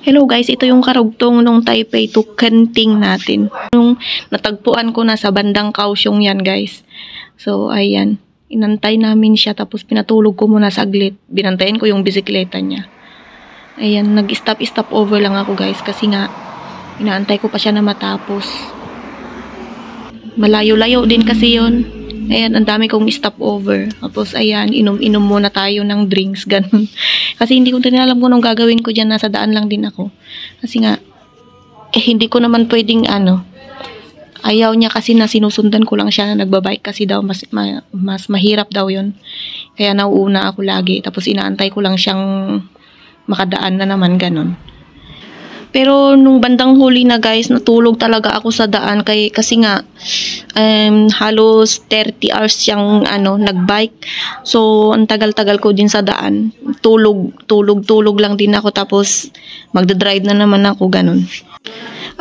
Hello guys, ito yung karugtong nung Taipei to Kenting natin. Nung natagpuan ko na sa bandang Kaohsiung yan guys. So ayan, inantay namin siya tapos pinatulog ko muna saglit. Binantayan ko yung bisikleta niya. Ayan, nag-stop over lang ako guys kasi nga inaantay ko pa siya na matapos. Malayo-layo din kasi yon. Ayan, ang dami kong stop over. Tapos, ayan, inom-inom muna tayo ng drinks, ganun. Kasi hindi ko din alam kung anong gagawin ko dyan. Nasa daan lang din ako. Kasi nga, hindi ko naman pwedeng, ayaw niya kasi na sinusundan ko lang siya na nagbabike kasi daw, mas mahirap daw yun. Kaya nauuna ako lagi. Tapos, inaantay ko lang siyang makadaan na naman, ganun. Pero nung bandang huli na guys, natulog talaga ako sa daan kasi nga halos 30 hours siyang nagbike. So ang tagal-tagal ko din sa daan. Tulog lang din ako tapos magda-drive na naman ako ganun.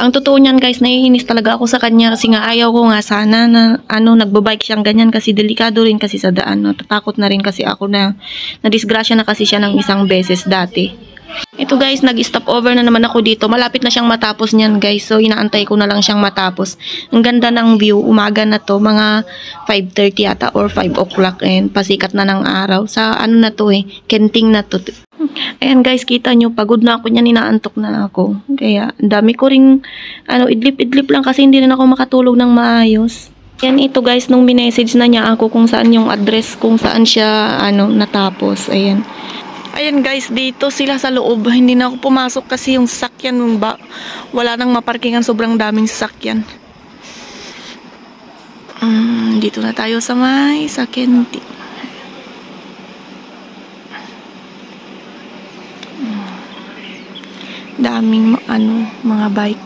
Ang totoo niyan guys, naiinis talaga ako sa kanya kasi nga ayaw ko nga sana na nagbabike siyang ganyan kasi delikado rin kasi sa daan. Natatakot na rin kasi ako na nadisgrasya na kasi siya ng isang beses dati. Ito guys, nag-stop over na naman ako dito. Malapit na siyang matapos niyan guys. So, inaantay ko na lang siyang matapos. Ang ganda ng view. Umaga na to. Mga 5:30 yata or 5 o'clock. And pasikat na ng araw. Sa na to Kenting na to. Ayan guys, kita nyo. Pagod na ako niyan. Inaantok na ako. Kaya, ang dami ko ring idlip-idlip lang kasi hindi na ako makatulog ng maayos. Yan ito guys, nung minessage na niya ako kung saan yung address, kung saan siya natapos. Ayan. Ayan guys, dito sila sa loob. Hindi na ako pumasok kasi yung sasakyan wala nang maparkingan, sobrang daming sasakyan. Dito na tayo sa Kenting. Daming mga bike.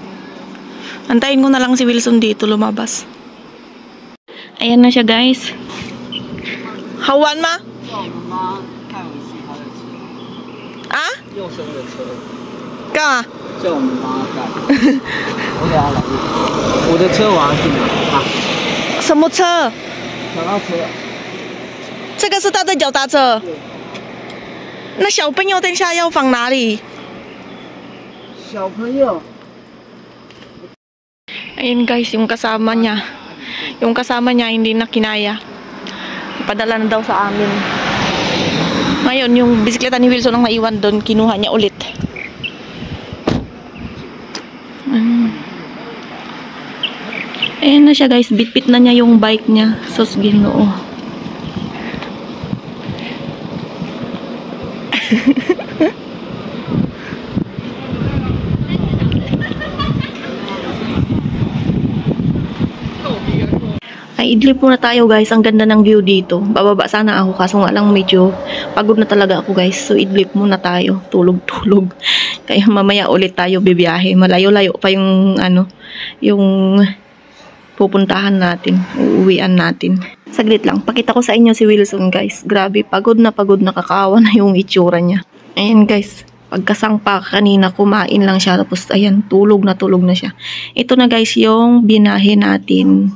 Antayin ko na lang si Wilson dito lumabas. Ayan na siya guys. Hawan ma?啊？右手的车。干嘛？叫我们帮他盖。我给他来。我的车我要去拿啊。什么车？脚踏车。这个是他的脚踏车。那小朋友等下要放哪里？小朋友。Ayun guys, yung kasama niya. Yung kasama niya hindi na kinaya. Ipadala na daw sa amin. Ngayon, yung bisikleta ni Wilson ang naiwan doon, kinuha niya ulit. Ayan na siya guys, bitbit na niya yung bike niya. Sus, Ginoo. Ay, idlip muna tayo guys. Ang ganda ng view dito. Bababa sana ako kaso nga lang medyo pagod na talaga ako guys. So idlip muna tayo. Tulog-tulog. Kaya mamaya ulit tayo bibiyahe. Malayo-layo pa yung yung pupuntahan natin. Uuwian natin. Saglit lang. Pakita ko sa inyo si Wilson guys. Grabe, pagod na kakaawa na yung itsura niya. Ayan guys. Pagkasangpa kanina kumain lang siya tapos ayan tulog na siya. Ito na guys yung binahe natin.